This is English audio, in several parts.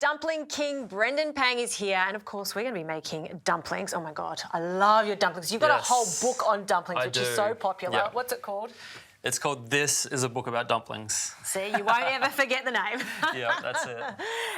Dumpling King Brendan Pang is here, and of course we're going to be making dumplings. Oh my God, I love your dumplings. You've got a whole book on dumplings, which is so popular. Yeah. What's it called? It's called This is a Book About Dumplings. See, you won't ever forget the name. Yeah, that's it.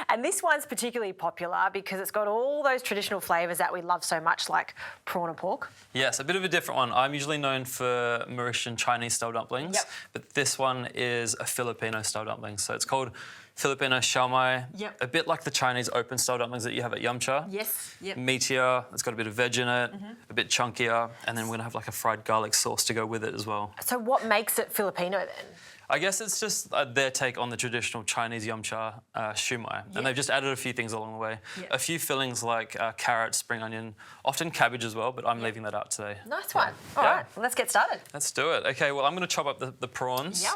And this one's particularly popular because it's got all those traditional flavours that we love so much, like prawn and pork. Yes, a bit of a different one. I'm usually known for Mauritian Chinese-style dumplings, but this one is a Filipino-style dumpling. So it's called Filipino Siomai, a bit like the Chinese open-style dumplings that you have at Yum Cha. Yes, Meatier, it's got a bit of veg in it, a bit chunkier, and then we're going to have like a fried garlic sauce to go with it as well. So what makes it Filipino then? I guess it's just their take on the traditional Chinese Yum Cha Siomai. And they've just added a few things along the way. A few fillings like carrot, spring onion, often cabbage as well, but I'm leaving that out today. Nice one. All right, well, let's get started. Let's do it. Okay, well, I'm going to chop up the prawns.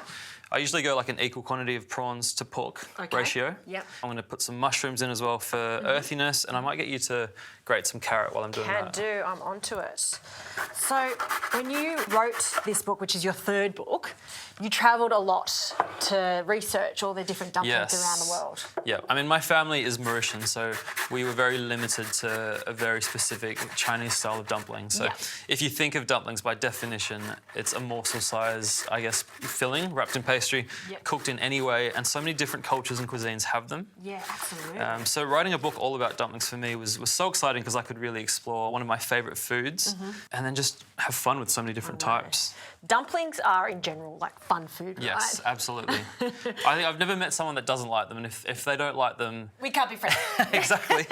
I usually go like an equal quantity of prawns to pork ratio. I'm going to put some mushrooms in as well for earthiness, and I might get you to grate some carrot while I'm doing that. Can do, I'm onto it. So when you wrote this book, which is your third book, you travelled a lot to research all the different dumplings around the world. Yeah, I mean, my family is Mauritian, so we were very limited to a very specific Chinese style of dumpling. So if you think of dumplings, by definition, it's a morsel size, I guess, filling wrapped in pastry, cooked in any way, and so many different cultures and cuisines have them. Yeah, absolutely. So writing a book all about dumplings for me was so exciting because I could really explore one of my favourite foods and then just have fun with so many different types. Dumplings are, in general, like fun food, right? Yes, absolutely. I think I've never met someone that doesn't like them, and if they don't like them... We can't be friends. Exactly.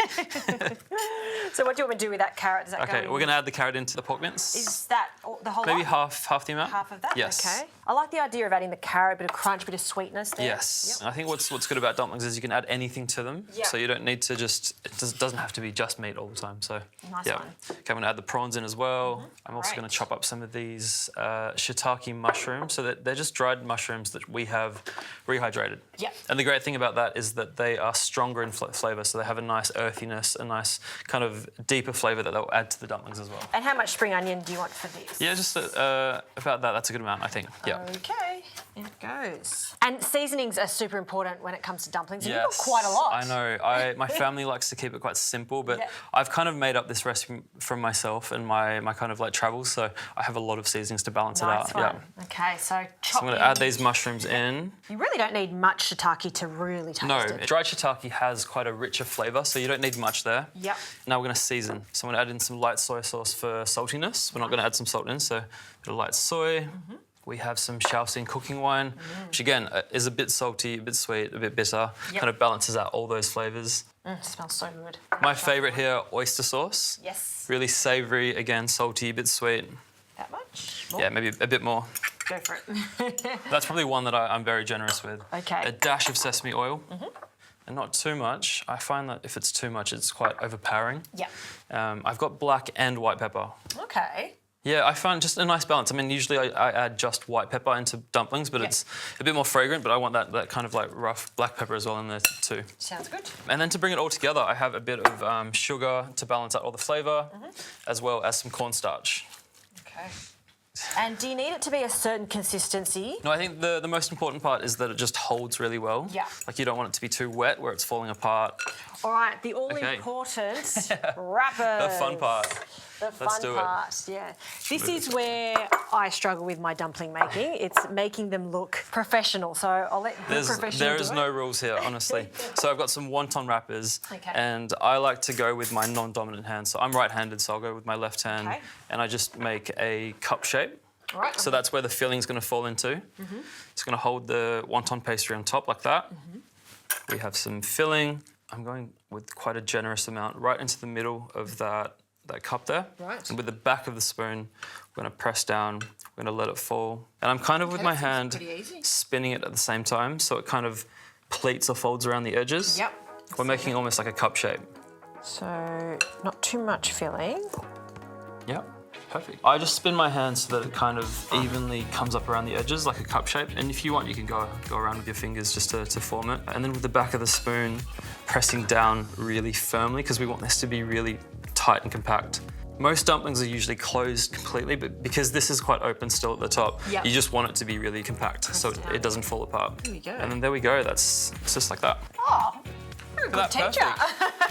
So what do you want me to do with that carrot? Does that go in? We're going to add the carrot into the pork mince. Is that the whole Maybe lot? half the amount. Half of that? Yes. Okay. I like the idea of adding the carrot, bit of crunch, bit of sweetness there. Yes. I think what's good about dumplings is you can add anything to them. So you don't need to it doesn't have to be just meat all the time. So nice one. Okay, I'm going to add the prawns in as well. I'm also going to chop up some of these shiitake mushrooms. So that they're just dried mushrooms that we have rehydrated. And the great thing about that is that they are stronger in flavour. So they have a nice earthiness, a nice kind of deeper flavour that they'll add to the dumplings as well. And how much spring onion do you want for these? Yeah, just about that. That's a good amount, I think. Okay, in it goes. And seasonings are super important when it comes to dumplings. You've got quite a lot. I know. My family likes to keep it quite simple, but I've kind of made up this recipe from myself and my kind of like travels, so I have a lot of seasonings to balance it out. Okay, so chop I'm going to add these mushrooms in. You really don't need much shiitake to really taste it. No, dried shiitake has quite a richer flavour, so you don't need much there. Now we're going to season. So I'm going to add in some light soy sauce for saltiness. We're not going to add some salt in, so a bit of light soy. We have some Shaoxing cooking wine, which again is a bit salty, a bit sweet, a bit bitter. Kind of balances out all those flavours. Smells so good. My favourite here, oyster sauce. Yes. Really savoury, again, salty, a bit sweet. That much? More? Yeah, maybe a bit more. Go for it. That's probably one that I'm very generous with. Okay. A dash of sesame oil. And not too much. I find that if it's too much, it's quite overpowering. I've got black and white pepper. Okay. Yeah, I find just a nice balance. I mean, usually I add just white pepper into dumplings, but it's a bit more fragrant, but I want that kind of like rough black pepper as well in there too. Sounds good. And then to bring it all together, I have a bit of sugar to balance out all the flavour, as well as some cornstarch. Okay. And do you need it to be a certain consistency? No, I think the most important part is that it just holds really well. Like you don't want it to be too wet where it's falling apart. All right, the all-important wrappers. The fun part. The fun part, yeah. This is where I struggle with my dumpling making. It's making them look professional, so I'll let the professional There is no rules here, honestly. So I've got some wonton wrappers, and I like to go with my non-dominant hand. So I'm right-handed, so I'll go with my left hand, and I just make a cup shape. So that's where the filling's going to fall into. It's going to hold the wonton pastry on top like that. We have some filling. I'm going with quite a generous amount right into the middle of that cup there. And with the back of the spoon, we're going to press down, we're going to let it fall. And I'm kind of with my hand spinning it at the same time, so it kind of pleats or folds around the edges. We're making almost like a cup shape. So not too much filling. Perfect. I just spin my hand so that it kind of evenly comes up around the edges like a cup shape. And if you want, you can go around with your fingers just to form it. And then with the back of the spoon, pressing down really firmly because we want this to be really tight and compact. Most dumplings are usually closed completely, but because this is quite open still at the top, you just want it to be really compact so it doesn't fall apart. There we go. And then there we go. It's just like that. Oh, a good teacher.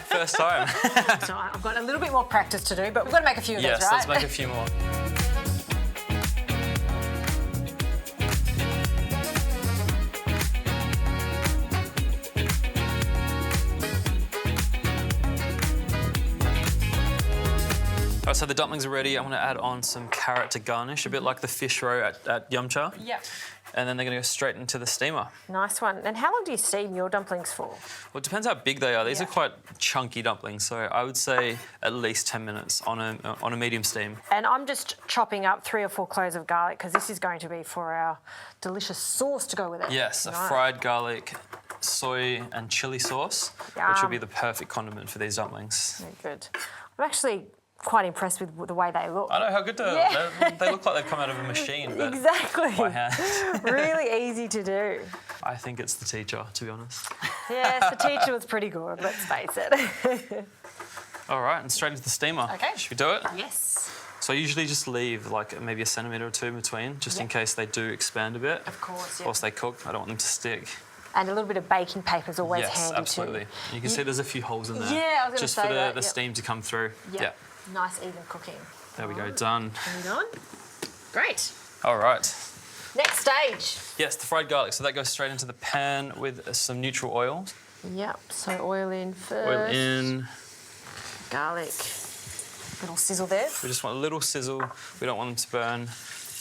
First time. So I've got a little bit more practice to do, but we've got to make a few of these, right? Yes, let's make a few more. All right, so the dumplings are ready. I want to add on some carrot to garnish, a bit like the fish roe at Yum Cha. Yep. And then they're going to go straight into the steamer. Nice one. And how long do you steam your dumplings for? Well, it depends how big they are. These are quite chunky dumplings, so I would say at least 10 minutes on a medium steam. And I'm just chopping up 3 or 4 cloves of garlic because this is going to be for our delicious sauce to go with it. Yes, a fried garlic, soy and chilli sauce, which will be the perfect condiment for these dumplings. Very good. I'm actually quite impressed with the way they look. I know, how good they look like they've come out of a machine, but exactly. by hand. Really easy to do. I think it's the teacher, to be honest. Yes, the teacher was pretty good, let's face it. All right, and straight into the steamer. Okay. Should we do it? Yes. So I usually just leave like maybe a centimetre or 2 in between, just in case they do expand a bit. Of course, Whilst they cook, I don't want them to stick. And a little bit of baking paper is always handy too. Absolutely. You can see there's a few holes in there. Yeah, I was going to say just for the steam to come through. Yeah. Nice even cooking. There we go, done. Moving on. Great. All right. Next stage. Yes, the fried garlic. So that goes straight into the pan with some neutral oil. Yep, so oil in first. Oil in. Garlic. Little sizzle there. We just want a little sizzle. We don't want them to burn.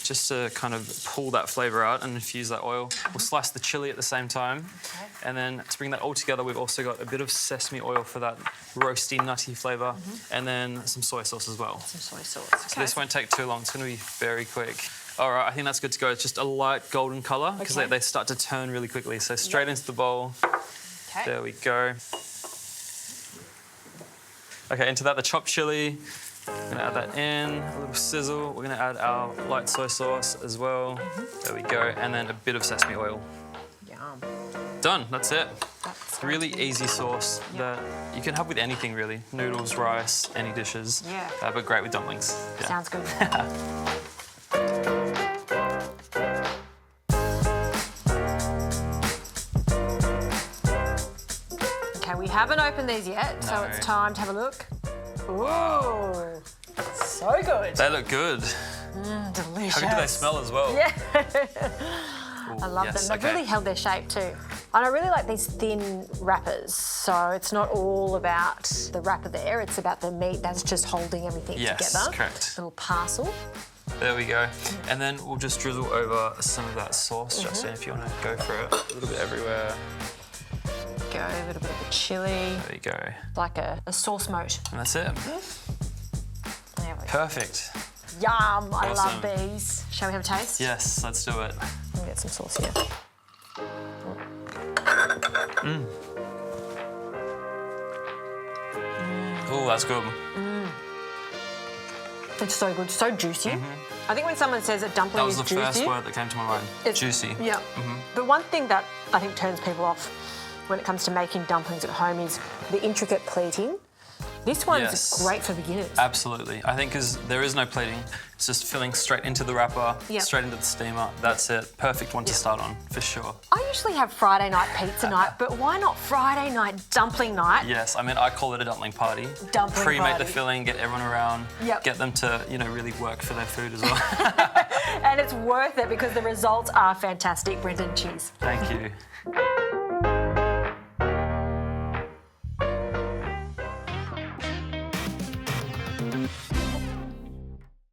Just to kind of pull that flavour out and infuse that oil. We'll slice the chilli at the same time. Okay. And then to bring that all together, we've also got a bit of sesame oil for that roasty, nutty flavour. And then some soy sauce as well. Some soy sauce. Okay. So this won't take too long. It's going to be very quick. All right, I think that's good to go. It's just a light golden colour because they start to turn really quickly. So straight into the bowl. Okay. There we go. Okay, into that, the chopped chilli. We're going to add that in, a little sizzle. We're going to add our light soy sauce as well. There we go. And then a bit of sesame oil. Yum. Done, that's it. That's Really easy sauce that you can have with anything really. Noodles, rice, any dishes. Yeah. But great with dumplings. Yeah. Sounds good. Okay, we haven't opened these yet, so it's time to have a look. Ooh, wow. So good. They look good. Delicious. How good do they smell as well? Yeah. Ooh, I love them. They've really held their shape too. And I really like these thin wrappers. So it's not all about the wrapper there, it's about the meat that's just holding everything together. Yes, correct. Little parcel. There we go. And then we'll just drizzle over some of that sauce, Justin, if you want to go for it. A little bit everywhere. Go, a little bit of the chilli. There you go. Like a sauce moat. And that's it. There we go. Perfect. Yum, I love Awesome. these. Shall we have a taste? Yes, let's do it. Let me get some sauce here. Oh, that's good. It's so good, so juicy. I think when someone says a dumpling That was is the juicy... first word that came to my mind. Juicy. Yeah. The one thing that I think turns people off when it comes to making dumplings at home is the intricate pleating. This one's great for beginners. Absolutely. I think because there is no plating. It's just filling straight into the wrapper, straight into the steamer. That's it. Perfect one to start on, for sure. I usually have Friday night pizza night, but why not Friday night dumpling night? Yes, I mean, I call it a dumpling party. Dumpling Pre-make party. the filling, get everyone around, get them to, you know, really work for their food as well. And it's worth it because the results are fantastic. Brendan, cheers. Thank you.